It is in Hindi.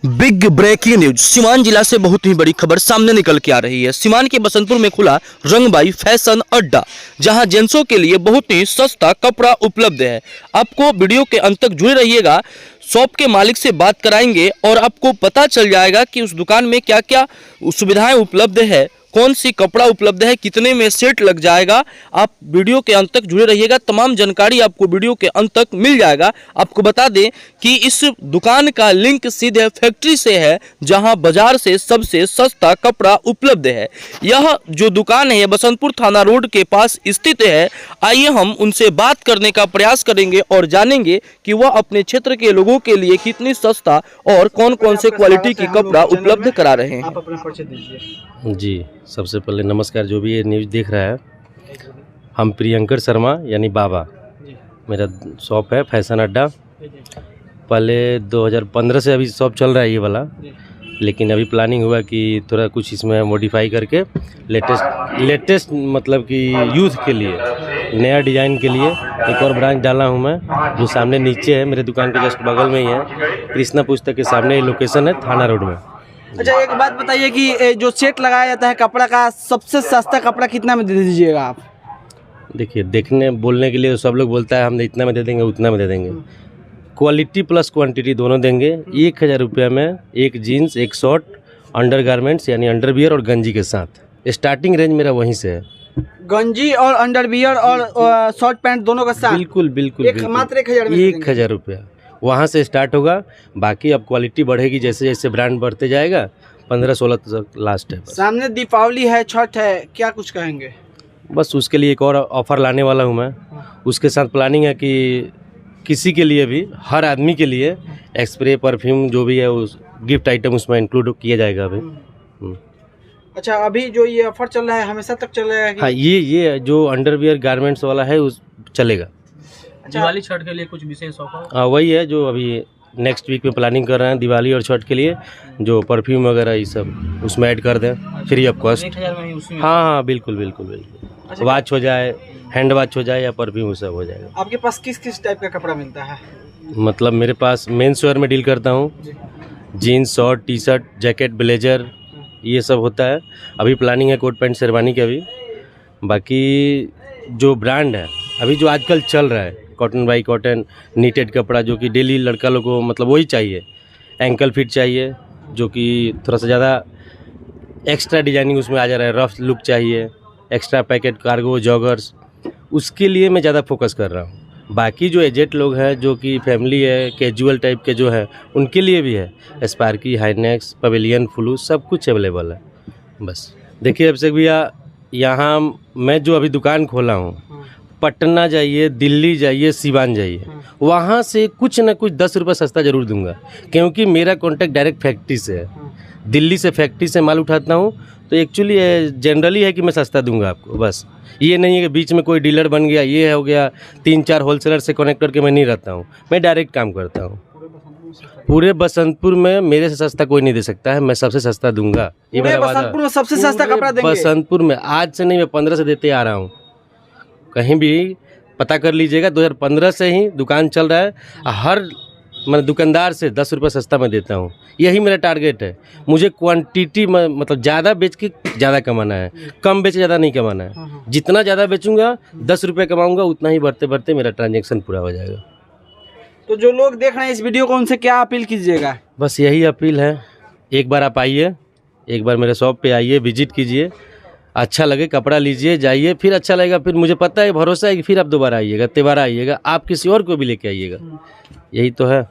Big breaking news. सीवान जिला से बहुत ही बड़ी खबर सामने निकल के आ रही है। सीवान के बसंतपुर में खुला रंगबाई फैशन अड्डा, जहां जेंट्सों के लिए बहुत ही सस्ता कपड़ा उपलब्ध है। आपको वीडियो के अंत तक जुड़े रहिएगा। शॉप के मालिक से बात कराएंगे और आपको पता चल जाएगा कि उस दुकान में क्या क्या सुविधाएं उपलब्ध है, कौन सी कपड़ा उपलब्ध है, कितने में सेट लग जाएगा। आप वीडियो के अंत तक जुड़े रहिएगा, तमाम जानकारी आपको वीडियो के अंत तक मिल जाएगा। आपको बता दें कि इस दुकान का लिंक सीधे फैक्ट्री से है, जहां बाजार से सबसे सस्ता कपड़ा उपलब्ध है। यह जो दुकान है बसंतपुर थाना रोड के पास स्थित है। आइए हम उनसे बात करने का प्रयास करेंगे और जानेंगे कि वह अपने क्षेत्र के लोगों के लिए कितनी सस्ता और कौन कौन से क्वालिटी की कपड़ा उपलब्ध करा रहे हैं। आप अपना परिचय दीजिए। जी, सबसे पहले नमस्कार जो भी ये न्यूज़ देख रहा है। हम प्रियंकर शर्मा यानी बाबा, मेरा शॉप है फैशन अड्डा। पहले 2015 से अभी शॉप चल रहा है ये वाला, लेकिन अभी प्लानिंग हुआ कि थोड़ा कुछ इसमें मॉडिफाई करके लेटेस्ट मतलब कि यूथ के लिए नया डिज़ाइन के लिए एक और ब्रांच डाला हूँ मैं, जो सामने नीचे है मेरे दुकान के जस्ट बगल में ही है। कृष्णा पुस्तक के सामने ये लोकेशन है थाना रोड में। अच्छा, एक बात बताइए कि जो सेट लगाया जाता है कपड़ा का, सबसे सस्ता कपड़ा कितना में दे दीजिएगा आप? देखिए, देखने बोलने के लिए सब लोग बोलता है हम इतना में दे देंगे, उतना में दे देंगे। क्वालिटी प्लस क्वांटिटी दोनों देंगे। 1000 रुपये में एक जीन्स, एक शर्ट, अंडर गारमेंट्स यानी अंडरवियर और गंजी के साथ। स्टार्टिंग रेंज मेरा वहीं से है। गंजी और अंडरवियर और शर्ट पैंट दोनों का साथ? बिल्कुल बिल्कुल, मात्र 1000 में 1000 रुपया वहाँ से स्टार्ट होगा। बाकी अब क्वालिटी बढ़ेगी जैसे जैसे ब्रांड बढ़ते जाएगा। 15-16 तक लास्ट है। सामने दीपावली है, छठ है, क्या कुछ कहेंगे? बस उसके लिए एक और ऑफर लाने वाला हूँ मैं। उसके साथ प्लानिंग है कि किसी के लिए भी, हर आदमी के लिए स्प्रे, परफ्यूम जो भी है उस गिफ्ट आइटम उसमें इंक्लूड किया जाएगा अभी। अच्छा, अभी जो ये ऑफर चल रहा है हमेशा तक चलेगा कि? हाँ, ये जो अंडरवियर गारमेंट्स वाला है उस चलेगा। दिवाली छठ के लिए कुछ विशेष ऑफर? हाँ, वही है जो अभी नेक्स्ट वीक में प्लानिंग कर रहे हैं दिवाली और छठ के लिए, जो परफ्यूम वगैरह ये सब उसमें ऐड कर दें फ्री ऑफ कॉस्ट। 1000 में ही उसमें? हाँ, बिल्कुल बिल्कुल बिल्कुल। अच्छा, वॉच हो जाए, हैंड वॉच हो जाए या परफ्यूम सब हो जाएगा। आपके पास किस किस टाइप का कपड़ा मिलता है? मतलब मेरे पास मेंस वेयर में डील करता हूँ। Jeans, shirt, T shirt, jacket, blazer ये सब होता है। अभी प्लानिंग है कोट पैंट शेरवानी की अभी। बाकी जो ब्रांड है अभी जो आजकल चल रहा है, कॉटन बाई कॉटन, नीटेड कपड़ा, जो कि डेली लड़का लोग को मतलब वही चाहिए। एंकल फिट चाहिए, जो कि थोड़ा सा ज़्यादा एक्स्ट्रा डिजाइनिंग उसमें आ जा रहा है। रफ लुक चाहिए, एक्स्ट्रा पैकेट, कार्गो, जॉगर्स, उसके लिए मैं ज़्यादा फोकस कर रहा हूँ। बाकी जो एजेड लोग हैं, जो कि फैमिली है, कैजुअल टाइप के जो है, उनके लिए भी है। स्पार्की, हाईनेक्स, पवेलियन, फ्लू सब कुछ अवेलेबल है। बस देखिए अभिषेक भैया, यहाँ मैं जो अभी दुकान खोला हूँ, पटना जाइए, दिल्ली जाइए, सीवान जाइए, वहाँ से कुछ ना कुछ 10 रुपये सस्ता ज़रूर दूंगा, क्योंकि मेरा कॉन्टैक्ट डायरेक्ट फैक्ट्री से है। दिल्ली से फैक्ट्री से माल उठाता हूँ, तो एक्चुअली जनरली है कि मैं सस्ता दूंगा आपको। बस ये नहीं है कि बीच में कोई डीलर बन गया, ये हो गया, 3-4 होलसेलर से कनेक्ट करके मैं नहीं रहता हूँ। मैं डायरेक्ट काम करता हूँ। पूरे बसंतपुर में मेरे से सस्ता कोई नहीं दे सकता है। मैं सबसे सस्ता दूंगा, ये मेरा वादा। बसंतपुर में सबसे सस्ता कपड़ा देंगे? बसंतपुर में आज से नहीं, मैं 15 से देते आ रहा हूँ। कहीं भी पता कर लीजिएगा, 2015 से ही दुकान चल रहा है। हर मैं दुकानदार से 10 रुपये सस्ता मैं देता हूँ। यही मेरा टारगेट है। मुझे क्वांटिटी में मतलब ज़्यादा बेच के ज़्यादा कमाना है, कम बेच ज़्यादा नहीं कमाना है। जितना ज़्यादा बेचूंगा 10 रुपये कमाऊंगा, उतना ही बढ़ते बढ़ते मेरा ट्रांजेक्शन पूरा हो जाएगा। तो जो लोग देख रहे हैं इस वीडियो को, उनसे क्या अपील कीजिएगा? बस यही अपील है, एक बार आप आइए, एक बार मेरे शॉप पे आइए, विजिट कीजिए। अच्छा लगे कपड़ा लीजिए, जाइए, फिर अच्छा लगेगा, फिर मुझे पता है, भरोसा है कि फिर आप दोबारा आइएगा, तिबारा आइएगा, आप किसी और को भी लेके आइएगा। यही तो है।